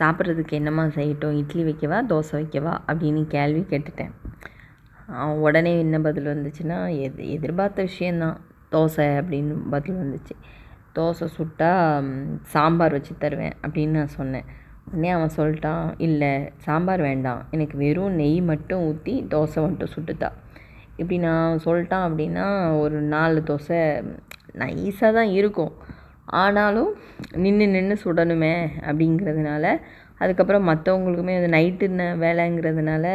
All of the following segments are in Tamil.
சாப்பிட்றதுக்கு என்னம்மா செய்யட்டும், இட்லி வைக்கவா தோசை வைக்கவா அப்படின்னு கேள்வி கேட்டுட்டேன். உடனே என்ன பதில் வந்துச்சுன்னா, எதிர்பார்த்த விஷயந்தான், தோசை அப்படின்னு பதில் வந்துச்சு. தோசை சுட்டால் சாம்பார் வச்சு தருவேன் அப்படின்னு நான் சொன்னேன். உடனே அவன் சொல்லிட்டான், இல்லை சாம்பார் வேண்டாம், எனக்கு வெறும் நெய் மட்டும் ஊற்றி தோசை மட்டும் சுட்டுத்தா. இப்படி நான் சொல்லிட்டான் அப்படின்னா ஒரு 4 தோசை நைஸாக தான் இருக்கும், ஆனாலும் நின்று சுடணுமே அப்படிங்கிறதுனால, அதுக்கப்புறம் மற்றவங்களுக்குமே அது நைட்டு வேலைங்கிறதுனால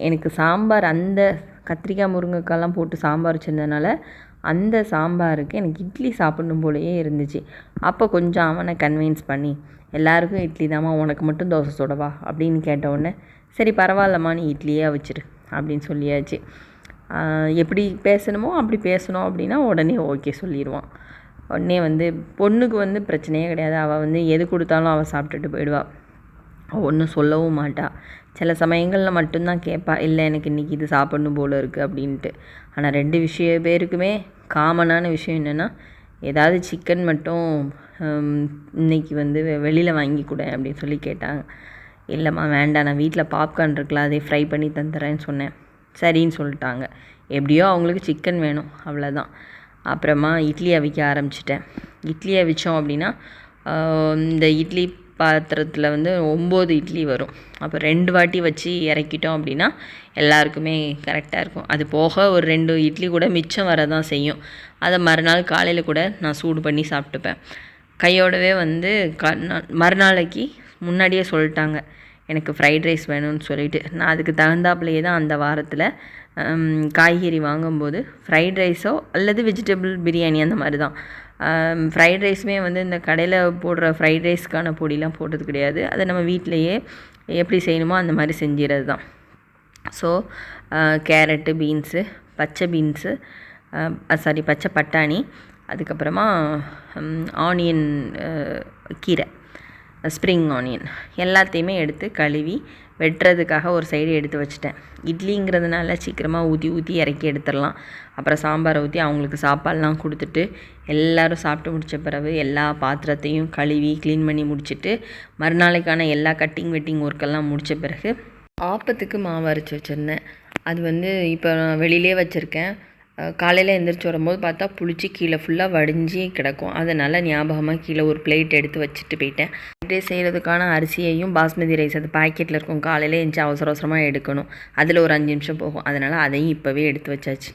எனக்கு சாம்பார் அந்த கத்திரிக்காய் முருங்கைக்காய்லாம் போட்டு சாம்பார் வச்சுருந்ததுனால அந்த சாம்பாருக்கு எனக்கு இட்லி சாப்பிடணும் போலயே இருந்துச்சு. அப்போ கொஞ்சம் அவனை கன்வின்ஸ் பண்ணி, எல்லாருக்கும் இட்லி தாம்மா, உனக்கு மட்டும் தோசை சுடவா அப்படின்னு கேட்டவுடனே, சரி பரவாயில்லம்மா நீ இட்லியே வச்சிரு அப்படின்னு சொல்லியாச்சு. எப்படி பேசணுமோ அப்படி பேசணும் அப்படின்னா உடனே ஓகே சொல்லிடுவான். உடனே பொண்ணுக்கு பிரச்சனையே கிடையாது. அவள் எது கொடுத்தாலும் அவள் சாப்பிட்டுட்டு போயிடுவாள். ஒன்றும் சொல்லவும் மாட்டாள். சில சமயங்களில் மட்டும்தான் கேட்பா, இல்லை எனக்கு இன்றைக்கி இது சாப்பிட்ணும் போல் இருக்குது அப்படின்ட்டு. ஆனால் 2 பேருக்குமே காமனான விஷயம் என்னென்னா, ஏதாவது சிக்கன் மட்டும் இன்றைக்கி வெளியில் வாங்கி கொடு அப்படின்னு சொல்லி கேட்டாங்க. இல்லைம்மா வேண்டாம், நான் வீட்டில் பாப்கார்ன் இருக்குல்ல அதை ஃப்ரை பண்ணி தந்துடுறேன்னு சொன்னேன். சரின்னு சொல்லிட்டாங்க. எப்படியோ அவங்களுக்கு சிக்கன் வேணும், அவ்வளோதான். அப்புறமா இட்லி அவிக்க ஆரம்பிச்சிட்டேன். இட்லி அவிச்சோம் அப்படின்னா இந்த இட்லி பாத்திரத்தில் 9 இட்லி வரும். அப்போ 2 வாட்டி வச்சு இறக்கிட்டோம் அப்படின்னா எல்லாருக்குமே கரெக்டாக இருக்கும். அது போக ஒரு 2 இட்லி கூட மிச்சம் வர தான் செய்யும். அதை மறுநாள் காலையில் கூட நான் சூடு பண்ணி சாப்பிட்டுப்பேன். கையோடவே மறுநாளைக்கு முன்னாடியே சொல்லிட்டாங்க எனக்கு ஃப்ரைட் ரைஸ் வேணும்னு சொல்லிவிட்டு. நான் அதுக்கு தகுந்தாப்புலையே தான் அந்த வாரத்தில் காய்கறி வாங்கும்போது ஃப்ரைட் ரைஸோ அல்லது வெஜிடபிள் பிரியாணி அந்த மாதிரி தான். ஃப்ரைட் ரைஸுமே இந்த கடையில் போடுற ஃப்ரைட் ரைஸ்க்கான பொடிலாம் போட்டது கிடையாது. அதை நம்ம வீட்டிலையே எப்படி செய்யணுமோ அந்த மாதிரி செஞ்சிடறது தான். ஸோ கேரட்டு, பீன்ஸு, பச்சை பட்டாணி, அதுக்கப்புறமா ஆனியன், கீரை, ஸ்ப்ரிங் ஆனியன் எல்லாத்தையுமே எடுத்து கழுவி வெட்டுறதுக்காக ஒரு சைடு எடுத்து வச்சுட்டேன். இட்லிங்கிறதுனால சீக்கிரமாக ஊற்றி இறக்கி எடுத்துடலாம். அப்புறம் சாம்பாரை ஊற்றி அவங்களுக்கு சாப்பாடெலாம் கொடுத்துட்டு எல்லோரும் சாப்பிட்டு முடித்த பிறகு எல்லா பாத்திரத்தையும் கழுவி க்ளீன் பண்ணி முடிச்சுட்டு மறுநாளைக்கான எல்லா வெட்டிங் ஒர்க்கெல்லாம் முடித்த பிறகு ஆப்பத்துக்கு மாவு அரைச்சி வச்சுருந்தேன். அது இப்போ நான் வெளியிலே வச்சுருக்கேன். காலையில் எந்திரிச்சு வரும்போது பார்த்தா புளிச்சு கீழே ஃபுல்லாக வடிஞ்சு கிடக்கும். அதனால் ஞாபகமாக கீழே ஒரு பிளேட் எடுத்து வச்சுட்டு போயிட்டேன். இப்படியே செய்கிறதுக்கான அரிசியையும் பாஸ்மதி ரைஸ் அது பாக்கெட்டில் இருக்கும், காலையில் எழுந்துச்சி அவசரமாக எடுக்கணும். அதில் ஒரு 5 நிமிஷம் போகும். அதனால் அதையும் இப்போவே எடுத்து வச்சாச்சு.